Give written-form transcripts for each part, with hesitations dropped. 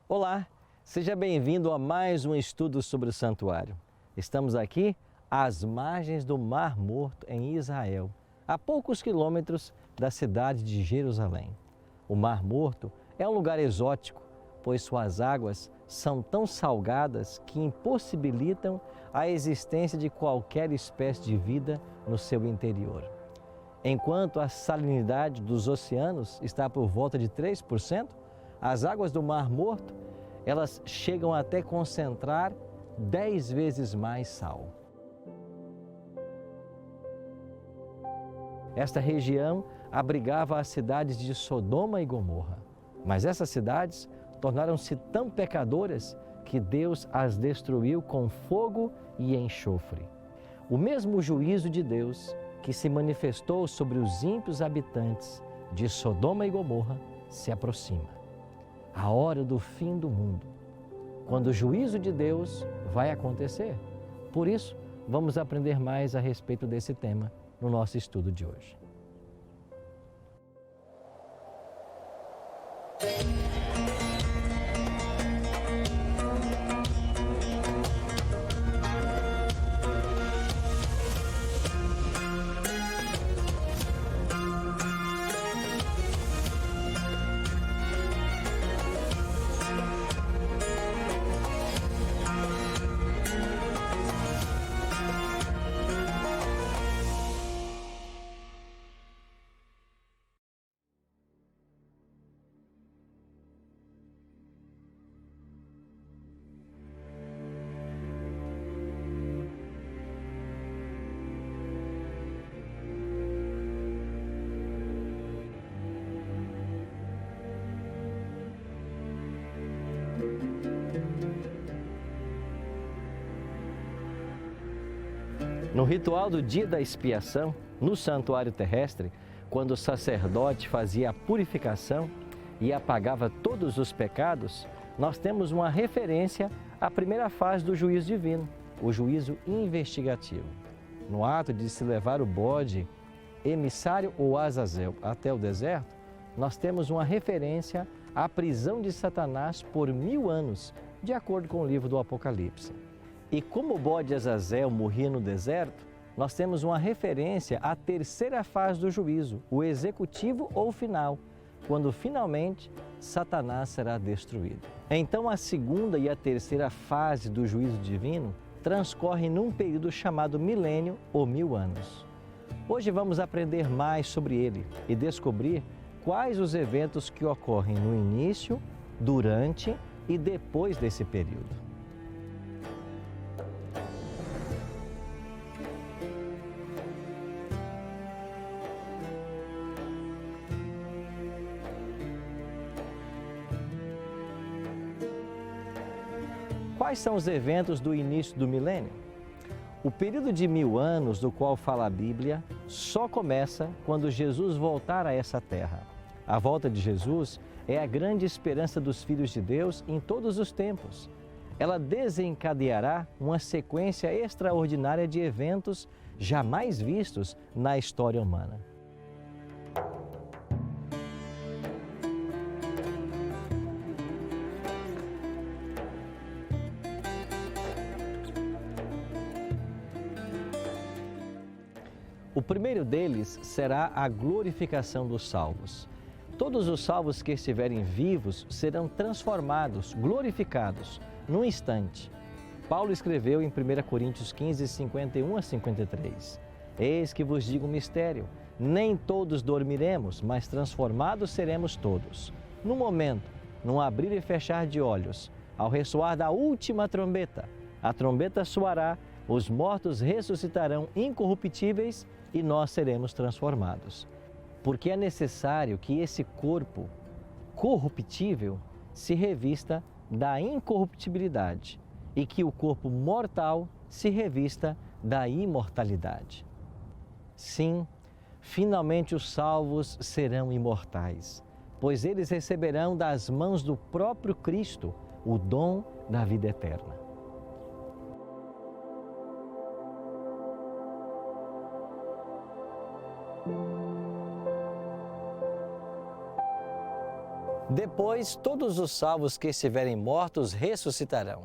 Olá, seja bem-vindo a mais um estudo sobre o santuário. Estamos aqui às margens do Mar Morto, em Israel, a poucos quilômetros da cidade de Jerusalém. O Mar Morto é um lugar exótico, pois suas águas são tão salgadas que impossibilitam a existência de qualquer espécie de vida no seu interior. Enquanto a salinidade dos oceanos está por volta de 3%, as águas do Mar Morto, elas chegam até concentrar 10 vezes mais sal. Esta região abrigava as cidades de Sodoma e Gomorra, mas essas cidades tornaram-se tão pecadoras que Deus as destruiu com fogo e enxofre. O mesmo juízo de Deus que se manifestou sobre os ímpios habitantes de Sodoma e Gomorra se aproxima. A hora do fim do mundo, quando o juízo de Deus vai acontecer. Por isso, vamos aprender mais a respeito desse tema no nosso estudo de hoje. No ritual do dia da expiação, no santuário terrestre, quando o sacerdote fazia a purificação e apagava todos os pecados, nós temos uma referência à primeira fase do juízo divino, o juízo investigativo. No ato de se levar o bode emissário ou Azazel até o deserto, nós temos uma referência à prisão de Satanás por 1000 anos, de acordo com o livro do Apocalipse. E como o bode Azazel morria no deserto, nós temos uma referência à terceira fase do juízo, o executivo ou final, quando finalmente Satanás será destruído. Então a segunda e a terceira fase do juízo divino transcorrem num período chamado milênio ou 1000 anos. Hoje vamos aprender mais sobre ele e descobrir quais os eventos que ocorrem no início, durante e depois desse período. Quais são os eventos do início do milênio? O período de 1000 anos do qual fala a Bíblia só começa quando Jesus voltar a essa terra. A volta de Jesus é a grande esperança dos filhos de Deus em todos os tempos. Ela desencadeará uma sequência extraordinária de eventos jamais vistos na história humana. O primeiro deles será a glorificação dos salvos. Todos os salvos que estiverem vivos serão transformados, glorificados, num instante. Paulo escreveu em 1 Coríntios 15, 51 a 53. Eis que vos digo um mistério, nem todos dormiremos, mas transformados seremos todos. No momento, num abrir e fechar de olhos, ao ressoar da última trombeta, a trombeta soará, os mortos ressuscitarão incorruptíveis e nós seremos transformados. Porque é necessário que esse corpo corruptível se revista da incorruptibilidade e que o corpo mortal se revista da imortalidade. Sim, finalmente os salvos serão imortais, pois eles receberão das mãos do próprio Cristo o dom da vida eterna. Depois, todos os salvos que estiverem mortos ressuscitarão.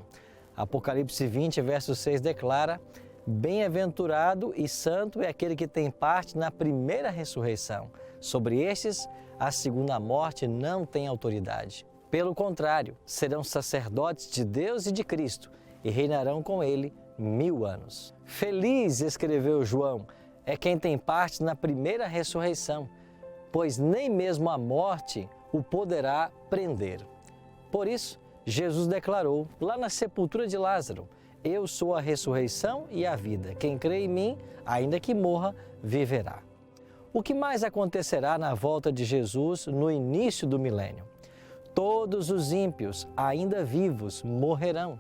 Apocalipse 20, verso 6 declara: bem-aventurado e santo é aquele que tem parte na primeira ressurreição. Sobre estes, a segunda morte não tem autoridade. Pelo contrário, serão sacerdotes de Deus e de Cristo e reinarão com Ele 1000 anos. Feliz, escreveu João, é quem tem parte na primeira ressurreição, pois nem mesmo a morte o poderá prender. Por isso, Jesus declarou lá na sepultura de Lázaro: eu sou a ressurreição e a vida. Quem crê em mim, ainda que morra, viverá. O que mais acontecerá na volta de Jesus no início do milênio? Todos os ímpios, ainda vivos, morrerão.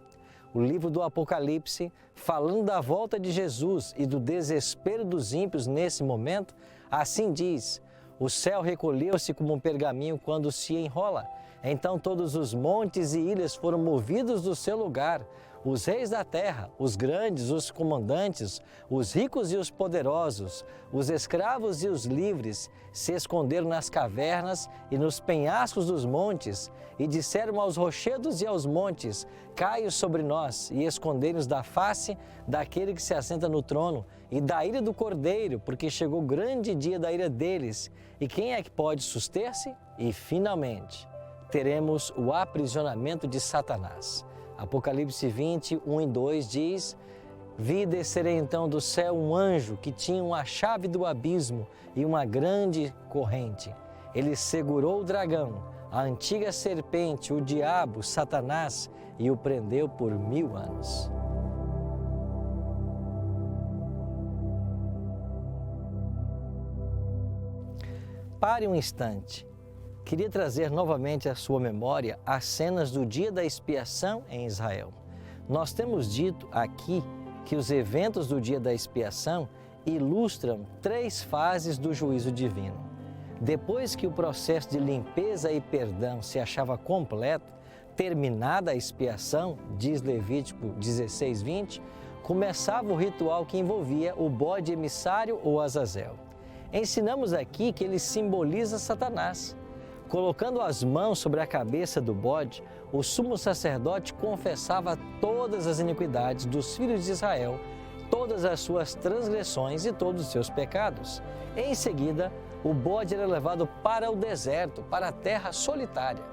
O livro do Apocalipse, falando da volta de Jesus e do desespero dos ímpios nesse momento, assim diz: o céu recolheu-se como um pergaminho quando se enrola. Então todos os montes e ilhas foram movidos do seu lugar. Os reis da terra, os grandes, os comandantes, os ricos e os poderosos, os escravos e os livres, se esconderam nas cavernas e nos penhascos dos montes, e disseram aos rochedos e aos montes: cai sobre nós, e escondei-nos da face daquele que se assenta no trono e da ira do Cordeiro, porque chegou o grande dia da ira deles. E quem é que pode suster-se? E, finalmente, teremos o aprisionamento de Satanás. Apocalipse 20, 1 e 2 diz: vi descer então do céu um anjo que tinha uma chave do abismo e uma grande corrente. Ele segurou o dragão, a antiga serpente, o diabo, Satanás, e o prendeu por 1000 anos. Pare um instante. Queria trazer novamente à sua memória as cenas do dia da expiação em Israel. Nós temos dito aqui que os eventos do dia da expiação ilustram 3 fases do juízo divino. Depois que o processo de limpeza e perdão se achava completo, terminada a expiação, diz Levítico 16, 20, começava o ritual que envolvia o bode emissário ou Azazel. Ensinamos aqui que ele simboliza Satanás. Colocando as mãos sobre a cabeça do bode, o sumo sacerdote confessava todas as iniquidades dos filhos de Israel, todas as suas transgressões e todos os seus pecados. Em seguida, o bode era levado para o deserto, para a terra solitária.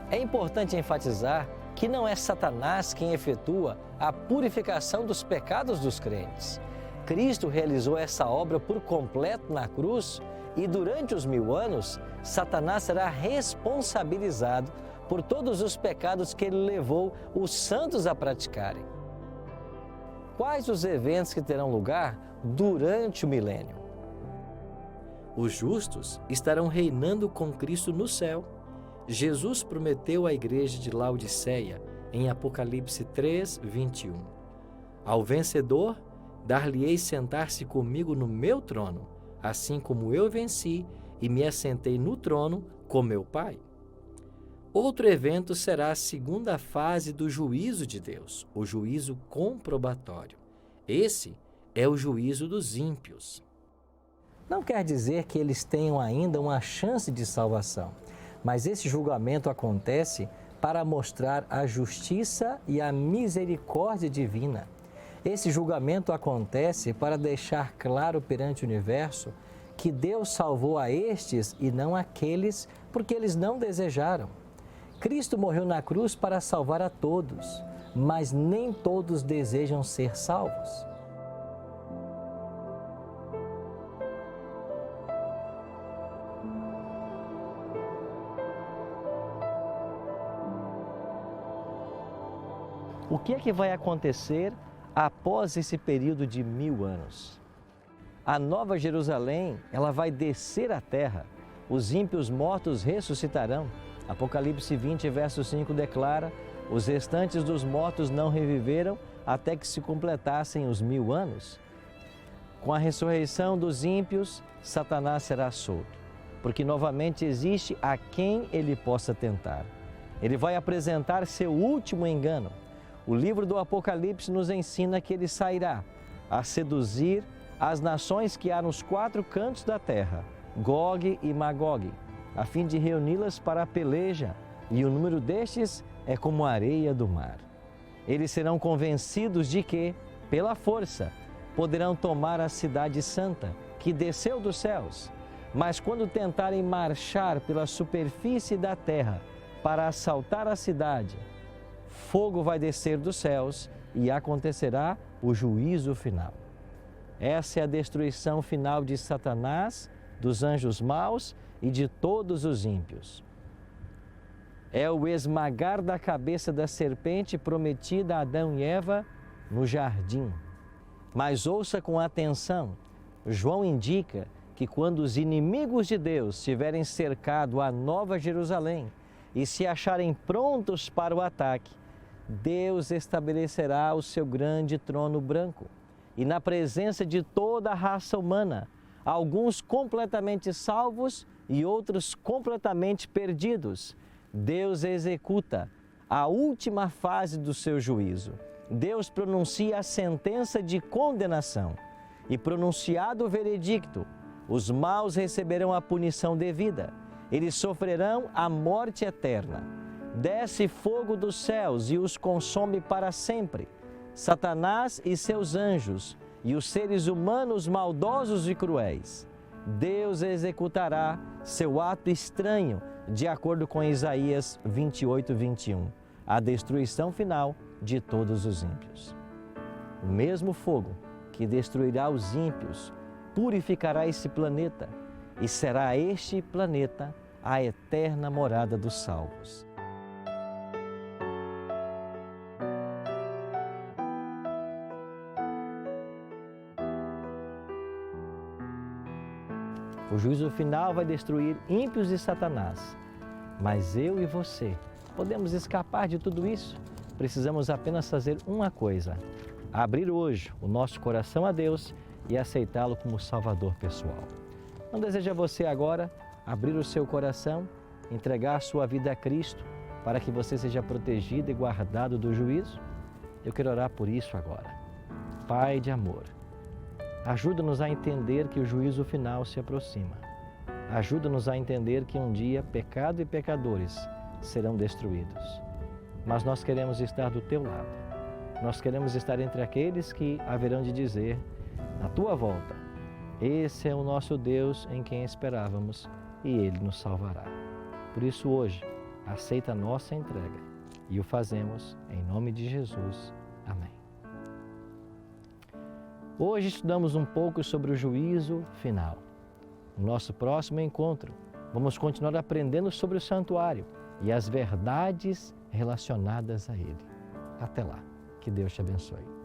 É importante enfatizar que não é Satanás quem efetua a purificação dos pecados dos crentes. Cristo realizou essa obra por completo na cruz e durante os 1000 anos, Satanás será responsabilizado por todos os pecados que ele levou os santos a praticarem. Quais os eventos que terão lugar durante o milênio? Os justos estarão reinando com Cristo no céu. Jesus prometeu à igreja de Laodiceia, em Apocalipse 3, 21. Ao vencedor, dar-lhe-ei sentar-se comigo no meu trono, assim como eu venci e me assentei no trono com meu Pai. Outro evento será a segunda fase do juízo de Deus, o juízo comprobatório. Esse é o juízo dos ímpios. Não quer dizer que eles tenham ainda uma chance de salvação, mas esse julgamento acontece para mostrar a justiça e a misericórdia divina. Esse julgamento acontece para deixar claro perante o universo que Deus salvou a estes e não aqueles, porque eles não desejaram. Cristo morreu na cruz para salvar a todos, mas nem todos desejam ser salvos. O que é que vai acontecer após esse período de 1000 anos? A Nova Jerusalém, ela vai descer à terra. Os ímpios mortos ressuscitarão. Apocalipse 20, verso 5 declara: os restantes dos mortos não reviveram até que se completassem os 1000 anos. Com a ressurreição dos ímpios, Satanás será solto, porque novamente existe a quem ele possa tentar. Ele vai apresentar seu último engano. O livro do Apocalipse nos ensina que ele sairá a seduzir as nações que há nos 4 cantos da terra, Gog e Magog. a fim de reuni-las para a peleja, e o número destes é como a areia do mar. Eles serão convencidos de que, pela força, poderão tomar a cidade santa, que desceu dos céus. Mas quando tentarem marchar pela superfície da terra para assaltar a cidade, fogo vai descer dos céus e acontecerá o juízo final. Essa é a destruição final de Satanás, dos anjos maus e de todos os ímpios. É o esmagar da cabeça da serpente prometida a Adão e Eva no jardim. Mas ouça com atenção, João indica que quando os inimigos de Deus tiverem cercado a Nova Jerusalém e se acharem prontos para o ataque, Deus estabelecerá o seu grande trono branco. E na presença de toda a raça humana, alguns completamente salvos e outros completamente perdidos, Deus executa a última fase do seu juízo. Deus pronuncia a sentença de condenação e, pronunciado o veredicto, os maus receberão a punição devida. Eles sofrerão a morte eterna. Desce fogo dos céus e os consome para sempre. Satanás e seus anjos e os seres humanos maldosos e cruéis. Deus executará seu ato estranho, de acordo com Isaías 28, 21, a destruição final de todos os ímpios. O mesmo fogo que destruirá os ímpios purificará esse planeta e será este planeta a eterna morada dos salvos. O juízo final vai destruir ímpios e Satanás. Mas eu e você podemos escapar de tudo isso. Precisamos apenas fazer uma coisa: abrir hoje o nosso coração a Deus e aceitá-lo como Salvador pessoal. Não deseja você agora abrir o seu coração, entregar a sua vida a Cristo para que você seja protegido e guardado do juízo? Eu quero orar por isso agora. Pai de amor, ajuda-nos a entender que o juízo final se aproxima. Ajuda-nos a entender que um dia pecado e pecadores serão destruídos. Mas nós queremos estar do teu lado. Nós queremos estar entre aqueles que haverão de dizer, na tua volta, esse é o nosso Deus em quem esperávamos e Ele nos salvará. Por isso hoje, aceita a nossa entrega e o fazemos em nome de Jesus. Amém. Hoje estudamos um pouco sobre o juízo final. No nosso próximo encontro, vamos continuar aprendendo sobre o santuário e as verdades relacionadas a ele. Até lá, que Deus te abençoe.